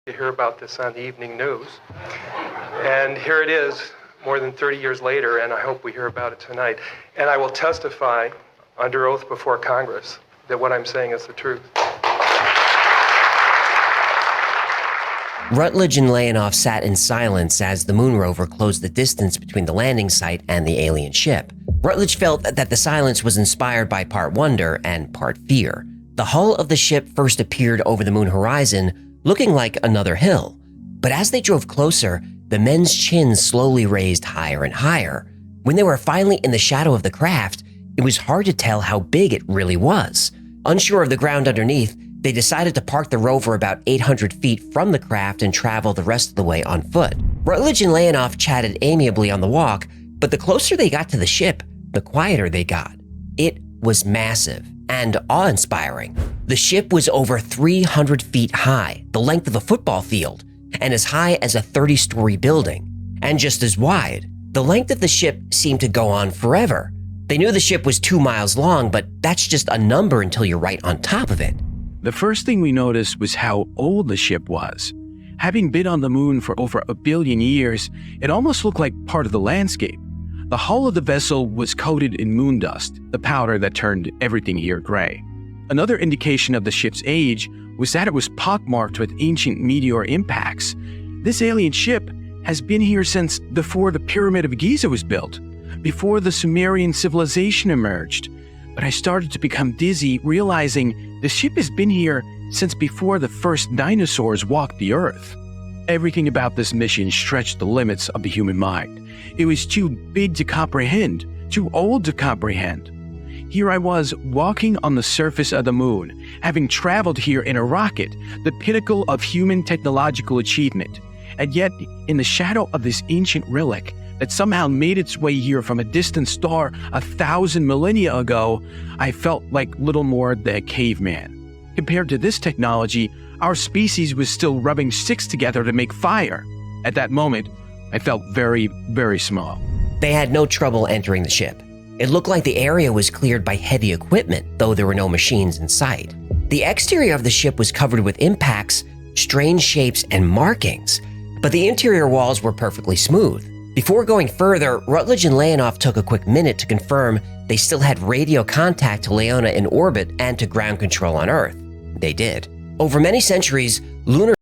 You hear about this on the evening news. And here it is, more than 30 years later, and I hope we hear about it tonight. And I will testify under oath before Congress that what I'm saying is the truth. Rutledge and Leonov sat in silence as the moon rover closed the distance between the landing site and the alien ship. Rutledge felt that the silence was inspired by part wonder and part fear. The hull of the ship first appeared over the moon horizon, looking like another hill. But as they drove closer, the men's chins slowly raised higher and higher. When they were finally in the shadow of the craft, it was hard to tell how big it really was. Unsure of the ground underneath, they decided to park the rover about 800 feet from the craft and travel the rest of the way on foot. Rutledge and Leonov chatted amiably on the walk, but the closer they got to the ship, the quieter they got. It was massive and awe-inspiring. The ship was over 300 feet high, the length of a football field, and as high as a 30-story building, and just as wide. The length of the ship seemed to go on forever. They knew the ship was 2 miles long, but that's just a number until you're right on top of it. The first thing we noticed was how old the ship was. Having been on the moon for over 1 billion years, it almost looked like part of the landscape. The hull of the vessel was coated in moon dust, the powder that turned everything here gray. Another indication of the ship's age was that it was pockmarked with ancient meteor impacts. This alien ship has been here since before the Pyramid of Giza was built, before the Sumerian civilization emerged. But I started to become dizzy, realizing the ship has been here since before the first dinosaurs walked the earth. Everything about this mission stretched the limits of the human mind. It was too big to comprehend, too old to comprehend. Here I was, walking on the surface of the moon, having traveled here in a rocket, the pinnacle of human technological achievement. And yet, in the shadow of this ancient relic that somehow made its way here from a distant star 1,000 millennia ago, I felt like little more than a caveman. Compared to this technology, our species was still rubbing sticks together to make fire. At that moment, I felt very, very small. They had no trouble entering the ship. It looked like the area was cleared by heavy equipment, though there were no machines in sight. The exterior of the ship was covered with impacts, strange shapes, and markings, but the interior walls were perfectly smooth. Before going further, Rutledge and Leonov took a quick minute to confirm they still had radio contact to Leona in orbit and to ground control on Earth. They did. Over many centuries, lunar